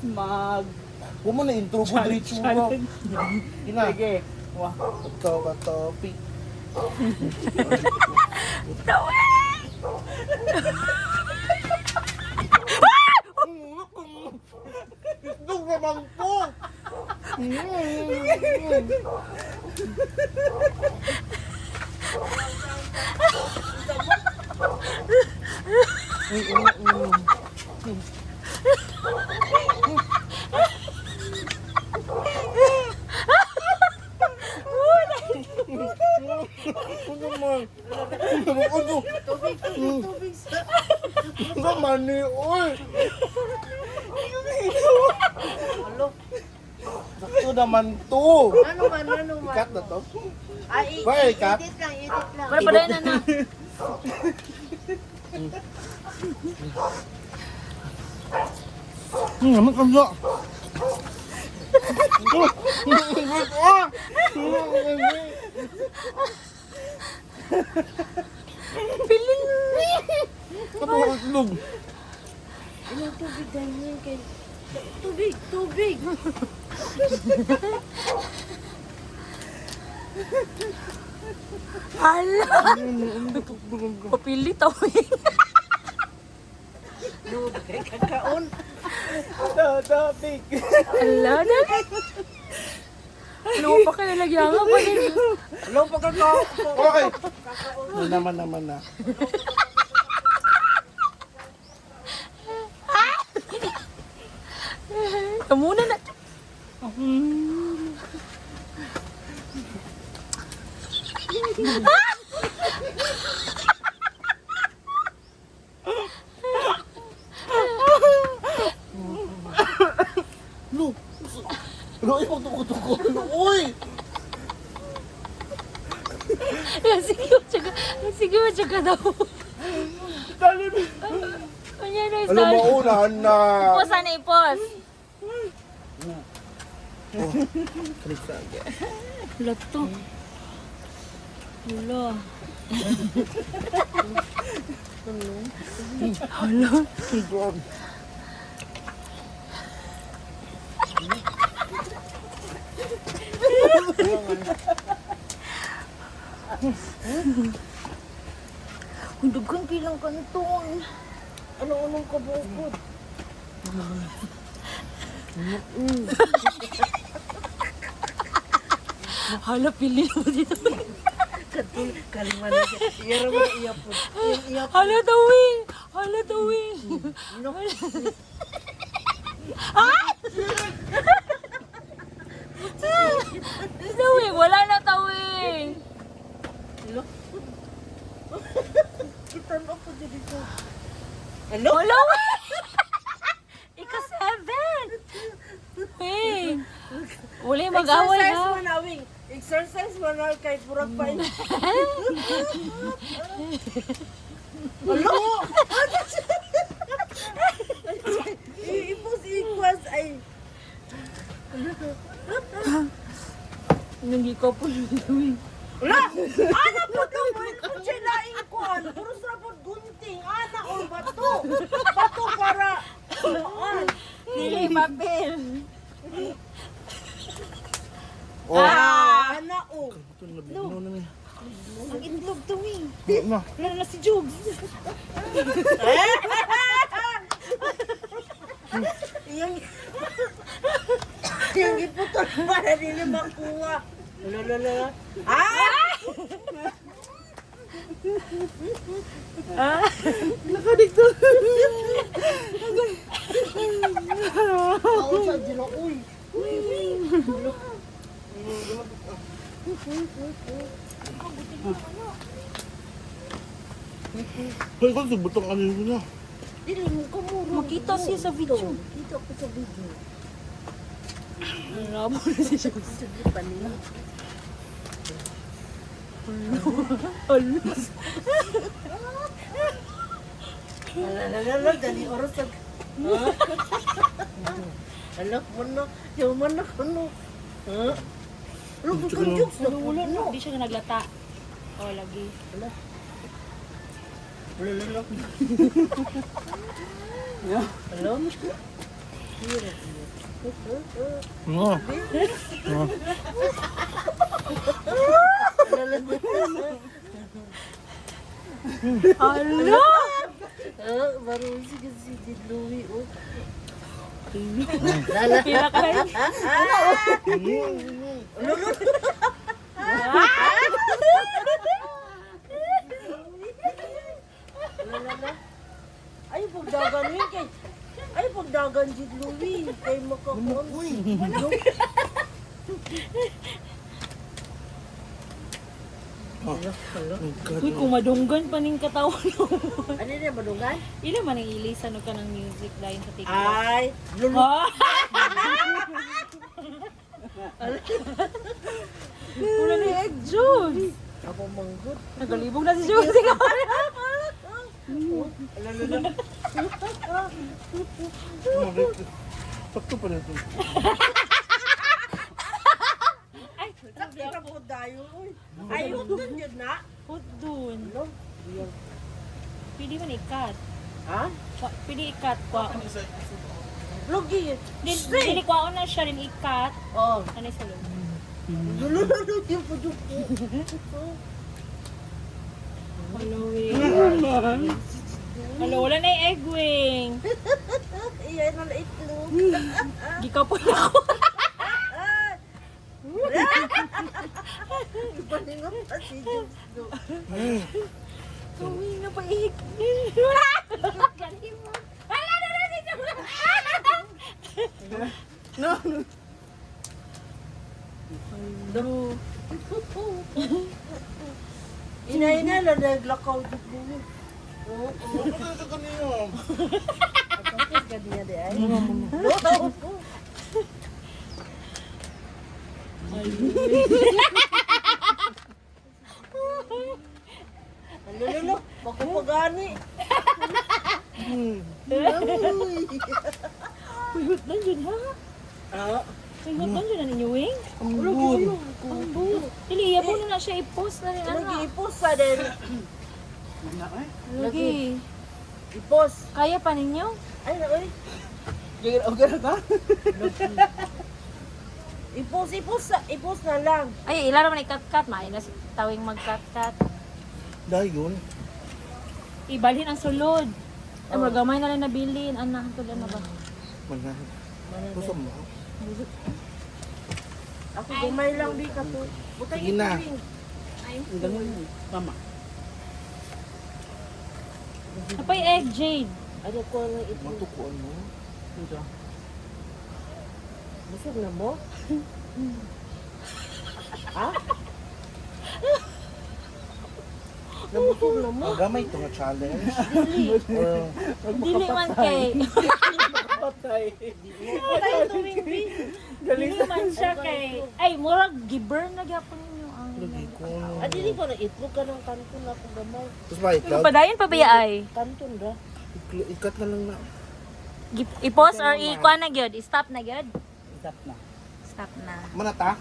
mag... Huwag mo na intro ko, diretso mo. Ina. Sige. Wah. Topic. Ito naman po. Ano naman? Ano? Tubig sa... Ano naman eh, oy? Alo. Sakto naman to. Ano man? Ikat na to? Ay, Ba, ikat? edit lang. Para padayan na na. Naman kanya. Piling. Katulog. Ilang tubig ganyan kay... Tubig! Hala. Papilit ako eh. Lubig, kakaon. Topic. Hala na. Ano pa kayo nagyanga pa rin? Alo, pagkakaon. Okay. Naman na. Muna na. Lo. Lo, ipag tuko. Uy. Sige mo tsaka daw. Kanya na Alam mo, unahan na. Ipos na ipos. Wala to. Wala. Hala. Dugang kilang kantong. Anong kabukod? Hala, pili mo dito. Katul, kalma na siya. Iyara mo na iyapon. Iyapon. Hala, tawing. Hala, tawing. Tawing, wala na tawing. Alo. Kita na po dito. Alo? Wala, wait. Ika-7. Wait. Wala yung mag-away Exercise ha. mo na, Wing. Exercise mo na kay Purag pa. Alo? Ipos ay. Nanggi ko po yung tawing. Wala! Ana po ito! Kung siya laing kuhan, puro sa po gunting. Ana o bato. Bato para kuhan. Dili, papel. Oh. Ana o. Ito na bigno na niya. Ang itlog to, Wing. Na. Lalo na si Jugs. Yung iputol para nila makuha. Lala. Nakadigto. Oo, sa dila. Uy. Hoy, kung subutang ano yun na. Dili mo kumuro. Makita siya sa video. Kita ko sa video. Rabo na siya. Sige pa nila. Lala, dali oras sa... Alam mo na, yung manak ano. Ha? Ano ko kang jokes na Wala puno? na. Hindi siya naglata. O, lagi. Wala. Hello? No. Hala! Baru sige si Louie. Oh. Pila kayo? Ay, pagdagan yun kay... Ay, pagdagan si Louie. Kay makakuan. Uy, kung madunggan pa ning katawan mo. Ano na, madungan? Ila man ang ilisan ka ng music line sa TikTok. Ay, lulu. Ah! Wala ni Egg Juice. Ako manggut. Nagalibog na si Juice. Sakto pa nito. Ay, Sakti na po tayo. Ayun dun yun na. put dun. Ano? Pili man ikat. Ha? Pili ikat kwa. Logi yun. Dili kwa na siya rin ikat. Oh. Ano sa loob? Lulu yung pudok ko. Halloween. Hello, wala na yung egg wing. Iyan na itlog. Gikaw po na ako. Ipaningot pa si Justo. Kami na pa ihik. Wala! Galing mo. Wala na na si Jules. No. No. Ina-ina lang naglakaw dito. Oo. Ano ka kanino? Kapit ka niya di ay. Lulu, makupagani. Puyot lang yun ha? Ah, Puyot lang yun ang inyuwing? ang good. Ang buo. Dili, iya po na siya i-post na rin anak. Nag-ipos sa din. Lagi. Ipos. Kaya pa ninyo? Ay, na, oy. Okay ka? Ipos na lang. Ay, ilan naman i-cut-cut. Maay na si tawing mag-cut-cut. Dayon. Ibalhin ang sulod. Ay, magamay na lang nabilin. Anak, tulad na ba? Mana. Gusto mo? Ako gumay lang di ka to. Butay Sige na. Mama. Kapay egg, Jade. Ano ko ang ito? Matukuan mo. Busog na mo? Ha? Nabusog na mo? Magamay ito nga challenge. Or Dili man kay. Patay tuwing bi. Dili man siya kay. Ay, murag giburn na gyapon ninyo ang. lagi ko. Dili ko na itlog ka ng kanton ako gamay. Tapos ba ikaw? Padayon pa ba ay? Kanton ra. Ikat na lang na. I-pause or i-kuha na gyud? I-stop na gyud? Stop na. Stop na. Manata?